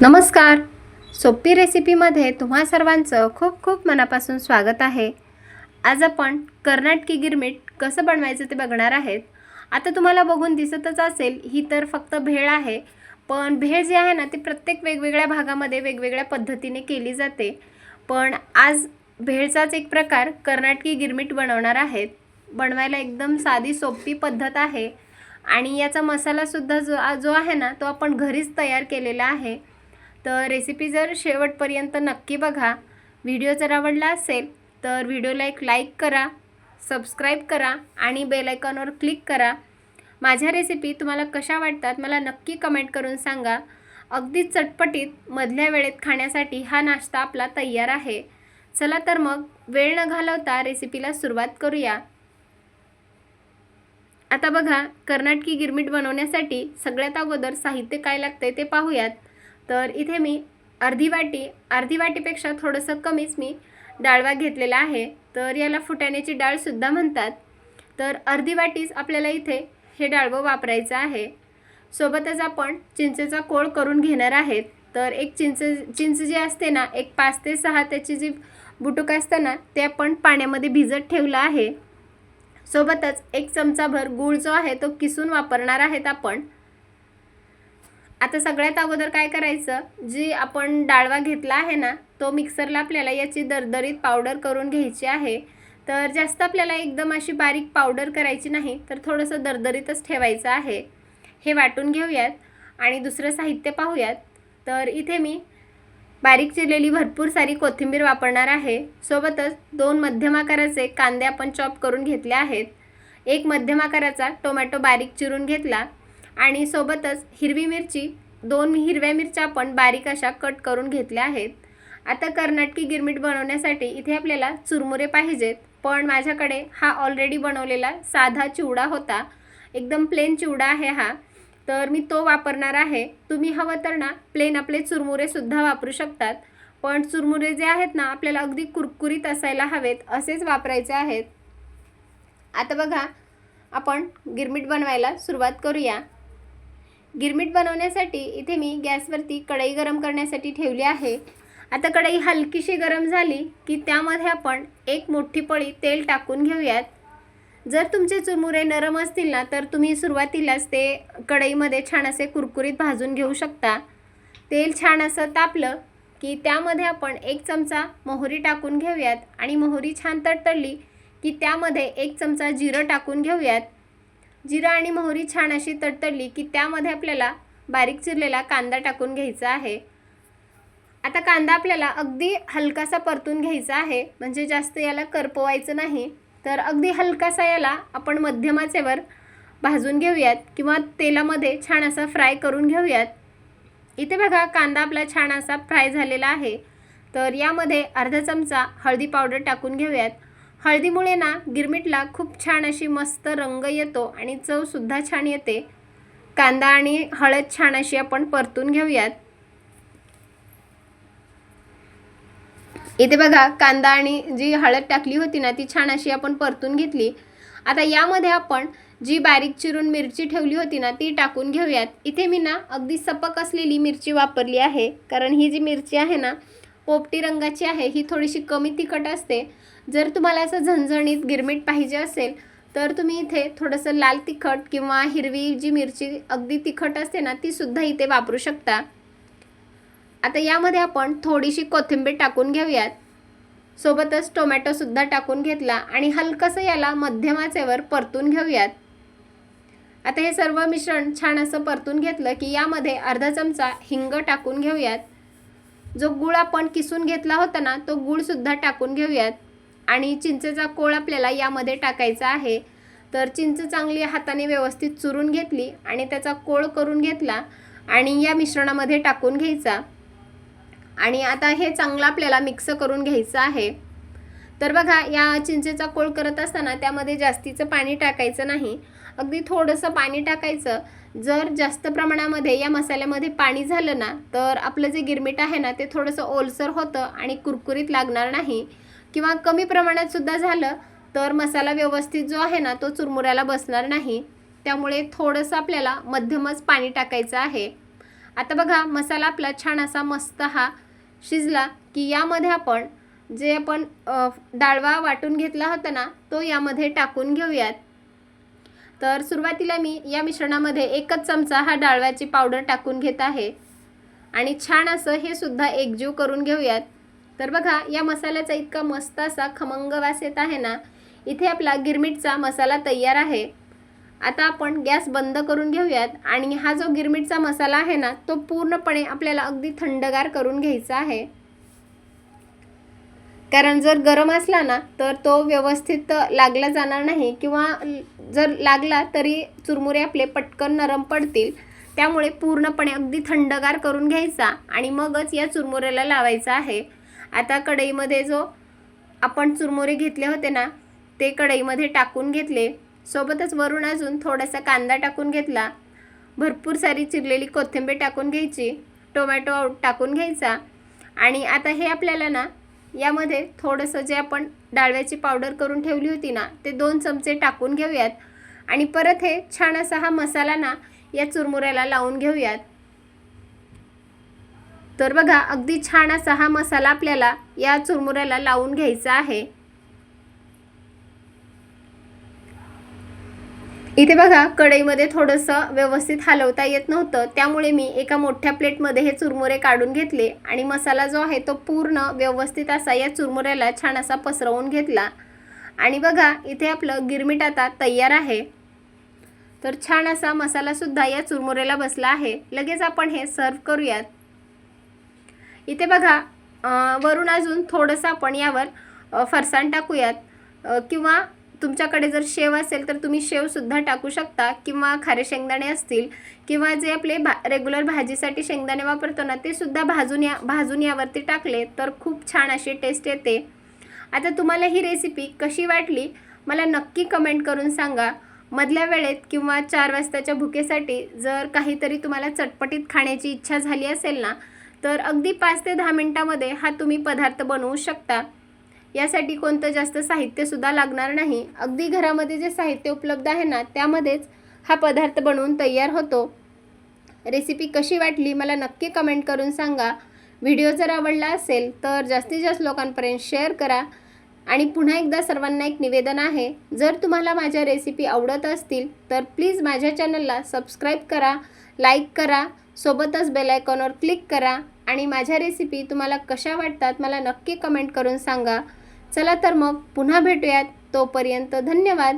नमस्कार. सोपी रेसिपीमध्ये तुम्हा सर्वांचं खूप खूप मनापासून स्वागत आहे. आज आपण कर्नाटकी गिरमीट कसं बनवायचं ते बघणार आहेत. आता तुम्हाला बघून दिसतच असेल ही तर फक्त भेळ आहे, पण भेळ जी आहे ना ती प्रत्येक वेगवेगळ्या भागामध्ये वेगवेगळ्या पद्धतीने केली जाते. पण आज भेळचाच एक प्रकार कर्नाटकी गिरमीट बनवणार आहेत. बनवायला एकदम साधी सोपी पद्धत आहे आणि याचा मसालासुद्धा जो जो आहे ना तो आपण घरीच तयार केलेला आहे. तर रेसिपी जर शेवटपर्यंत नक्की बघा. व्हिडिओ जर आवडला असेल तर व्हिडिओला एक लाईक करा, सबस्क्राईब करा आणि बेल आयकॉनवर क्लिक करा. माझ्या रेसिपी तुम्हाला कशा वाटतात मला नक्की कमेंट करून सांगा. अगदी चटपटीत मधल्या वेळेत खाण्यासाठी हा नाश्ता आपला तयार आहे. चला तर मग वेळ न घालवता रेसिपीला सुरुवात करूया. आता बघा, कर्नाटकी गिरमीट बनवण्यासाठी सगळ्यात अगोदर साहित्य काय लागते ते पाहूयात. तर इथे मी अर्धी वाटीपेक्षा थोडंसं कमीच मी डाळवा घेतलेला आहे. तर याला फुटाण्याची डाळसुद्धा म्हणतात. तर अर्धी वाटीच आपल्याला इथे हे डाळवं वापरायचं आहे. सोबतच आपण चिंचेचा कोळ करून घेणार आहेत. तर एक चिंच जी असते ना, एक 5 ते 6 त्याची जी बुटुक असतं ना ते आपण पाण्यामध्ये भिजत ठेवलं आहे. सोबतच 1 चमचाभर गूळ जो आहे तो किसून वापरणार आहेत आपण. आता सगळ्यात अगोदर काय करायचं, जी आपण डाळवा घेतला आहे ना तो मिक्सरला आपल्याला याची दरदरीत पावडर करून घ्यायची आहे. तर जास्त आपल्याला एकदम अशी बारीक पावडर करायची नाही, तर थोडंसं दरदरीतच ठेवायचं आहे. हे वाटून घेऊयात आणि दुसरं साहित्य पाहूयात. तर इथे मी बारीक चिरलेली भरपूर सारी कोथिंबीर वापरणार आहे. सोबतच 2 मध्यम आकाराचे कांदे आपण चॉप करून घेतले आहेत. 1 मध्यम आकाराचा टोमॅटो बारीक चिरून घेतला आणि सोबतच हिरवी मिरची 2 हिरव्या मिरच्या आपण बारीक अशा कट करून घेतल्या आहेत. आता कर्नाटकी गिरमीट बनवण्यासाठी इथे आपल्याला चुरमुरे पाहिजेत, पण माझ्याकडे हा ऑलरेडी बनवलेला साधा चिवडा होता. एकदम प्लेन चिवडा आहे हा, तर मी तो वापरणार आहे. तुम्ही हवं तर ना प्लेन आपले चुरमुरेसुद्धा वापरू शकतात, पण चुरमुरे जे आहेत ना आपल्याला अगदी कुरकुरीत असायला हवेत असेच वापरायचे आहेत. आता बघा, आपण गिरमीट बनवायला सुरुवात करूया. गिरमीट बनवण्यासाठी इथे मी गॅसवरती कढई गरम करण्यासाठी ठेवली आहे. आता कढई हलकीशी गरम झाली की त्यामध्ये आपण 1 मोठी पळी तेल टाकून घेऊयात. जर तुमचे चुरमुरे नरम असतील ना तर तुम्ही सुरुवातीलाच ते कढईमध्ये छान असे कुरकुरीत भाजून घेऊ शकता. तेल छान असं तापलं की त्यामध्ये आपण 1 चमचा मोहरी टाकून घेऊयात आणि मोहरी छान तडतडली की त्यामध्ये 1 चमचा जिरं टाकून घेऊयात. जिरं आणि मोहरी छान अशी तडतडली की त्यामध्ये आपल्याला बारीक चिरलेला कांदा टाकून घ्यायचा आहे. आता कांदा आपल्याला अगदी हलकासा परतून घ्यायचा आहे, म्हणजे जास्त याला करपवायचं नाही. तर अगदी हलकासा याला आपण मध्यम आचेवर भाजून घेऊयात किंवा तेलामध्ये छान असा फ्राय करून घेऊयात. इथे बघा, कांदा आपला छान असा फ्राय झालेला आहे. तर यामध्ये अर्धा चमचा हळदी पावडर टाकून घेऊयात. हळदीमुळे ना गिरमीटला खूप छान अशी मस्त रंग येतो आणि चवसुद्धा छान येते. कांदा आणि हळद छान अशी आपण परतून घेऊयात. इथे बघा, कांदा आणि जी हळद टाकली होती ना ती छान अशी आपण परतून घेतली. आता यामध्ये आपण जी बारीक चिरून मिरची ठेवली होती ना ती टाकून घेऊयात. इथे मी ना अगदी सपक असलेली मिरची वापरली आहे, कारण ही जी मिरची आहे ना पोपटी रंगाची आहे, ही थोडीशी कमी तिखट असते. जर तुम्हाला असं झणझणीत गिरमीट पाहिजे असेल तर तुम्ही इथे थोडंसं लाल तिखट किंवा हिरवी जी मिरची अगदी तिखट असते ना तीसुद्धा इथे वापरू शकता. आता यामध्ये आपण थोडीशी कोथिंबीर टाकून घेऊयात. सोबतच टोमॅटोसुद्धा टाकून घेतला आणि हलकंसं याला मध्यम आचेवर परतून घेऊयात. आता हे सर्व मिश्रण छान असं परतून घेतलं की यामध्ये अर्धा चमचा हिंग टाकून घेऊयात. जो गूळ आपण किसून घेतला होता ना तो गूळसुद्धा टाकून घेऊयात आणि चिंचेचा कोळ आपल्याला यामध्ये टाकायचा आहे. तर चिंच चांगली हाताने व्यवस्थित चुरून घेतली आणि त्याचा कोळ करून घेतला आणि या मिश्रणामध्ये टाकून घ्यायचा आणि आता हे चांगलं आपल्याला मिक्स करून घ्यायचं आहे. तर बघा, या चिंचेचा कोळ करत असताना त्यामध्ये जास्तीचं पाणी टाकायचं नाही, अगदी थोडंसं पाणी टाकायचं. जर जास्त प्रमाणामध्ये या मसाल्यामध्ये पाणी झालं ना तर आपलं जे गिरमीट आहे ना ते थोडंसं ओलसर होतं आणि कुरकुरीत लागणार नाही. किंवा कमी प्रमाणात सुद्धा झालं तर मसाला व्यवस्थित जो आहे ना तो चुरमुऱ्याला बसणार नाही. त्यामुळे थोडंसं आपल्याला मध्यमच पाणी टाकायचं आहे. आता बघा मसाला आपला छान असा मस्त हा शिजला की यामध्ये आपण जे आपण डाळवा वाटून घेतला होता ना तो यामध्ये टाकून घेऊयात। तर सुरुवातीला मी या मिश्रणामध्ये 1 चमचा हा डाळव्याची पावडर टाकून घेत आहे आणि छान असं हे सुद्धा एकजीव करून घेऊयात। तर बघा या मसाल्याचा इतका मस्त असा खमंग वास येत आहे ना। इथे आपला गिरमिटचा मसाला तयार आहे। आता आपण गॅस बंद करून घेऊयात आणि हा जो गिरमिटचा मसाला आहे ना तो पूर्णपणे आपल्याला अगदी थंडगार करून घ्यायचा आहे, कारण जर गरम असला ना तर तो व्यवस्थित लागला जाणार नाही किंवा जर लागला तरी चुरमुरे आपले पटकन नरम पडतील। त्यामुळे पूर्णपणे अगदी थंडगार करून घ्यायचा आणि मगच या चुरमुऱ्याला लावायचा आहे। आता कढईमध्ये जो आपण चुरमुरे घेतले होते ना ते कढईमध्ये टाकून घेतले, सोबतच वरून अजून थोडासा कांदा टाकून घेतला, भरपूर सारी चिरलेली कोथिंबीर टाकून घ्यायची, टोमॅटो टाकून घ्यायचा आणि आता हे आपल्याला ना यामध्ये थोडंसं जे आपण डाळव्याची पावडर करून ठेवली होती ना ते 2 चमचे टाकून घेऊयात आणि परत हे छान असा हा मसाला ना या चुरमुऱ्याला लावून घेऊयात। तर बघा अगदी छान असा हा मसाला आपल्याला या चुरमुऱ्याला लावून घ्यायचा आहे। इथे बघा कढईमध्ये थोडंसं व्यवस्थित हलवता येत नव्हतं, त्यामुळे मी एका मोठ्या प्लेटमध्ये हे चुरमुरे काढून घेतले आणि मसाला जो आहे तो पूर्ण व्यवस्थित असा या चुरमुऱ्याला छान असा पसरवून घेतला आणि बघा इथे आपलं गिरमिट आता तयार आहे। तर छान असा मसाला सुद्धा या चुरमुऱ्याला बसला आहे। लगेच आपण हे सर्व करूयात। इथे बघा वरून अजून थोडंसं आपण यावर फरसाण टाकूयात किंवा तुमच्याकडे जर शेव असेल तर तुम्ही शेव सुद्धा टाकू शकता किंवा खारे शेंगदाणे असतील किंवा जे आपले रेग्युलर भाजीसाठी शेंगदाणे वापरतो ना ते सुद्धा भाजून यावरती टाकले तर खूप छान अशी टेस्ट येते। आता तुम्हाला ही रेसिपी कशी वाटली मला नक्की कमेंट करून सांगा। मधल्या वेळेत किंवा 4 वाजताच्या भुकेसाठी जर काहीतरी तुम्हाला चटपटीत खाण्याची इच्छा झाली असेल ना तर अगदी 5 ते 10 मिनिटांमध्ये हा तुम्ही पदार्थ बनवू शकता। यासाठी कोणतं जास्त साहित्य सुद्धा लागणार नाही, अगदी घरामध्ये जे साहित्य उपलब्ध आहे ना त्यामध्येच हा पदार्थ बनवून तयार होतो। रेसिपी कशी वाटली मला नक्की कमेंट करून सांगा। व्हिडिओ जर आवडला असेल तर जास्तीत जास्त लोकांपर्यंत शेअर करा आणि पुन्हा एकदा सर्वांना एक निवेदन आहे, जर तुम्हाला माझ्या रेसिपी आवडत असतील तर प्लीज माझ्या चॅनलला सबस्क्राईब करा, लाईक करा, सोबतच बेल आयकॉनवर क्लिक करा आणि माझ्या रेसिपी तुम्हाला कशा वाटतात मला नक्की कमेंट करून सांगा। चला तर मग पुन्हा भेटूयात, तोपर्यंत धन्यवाद।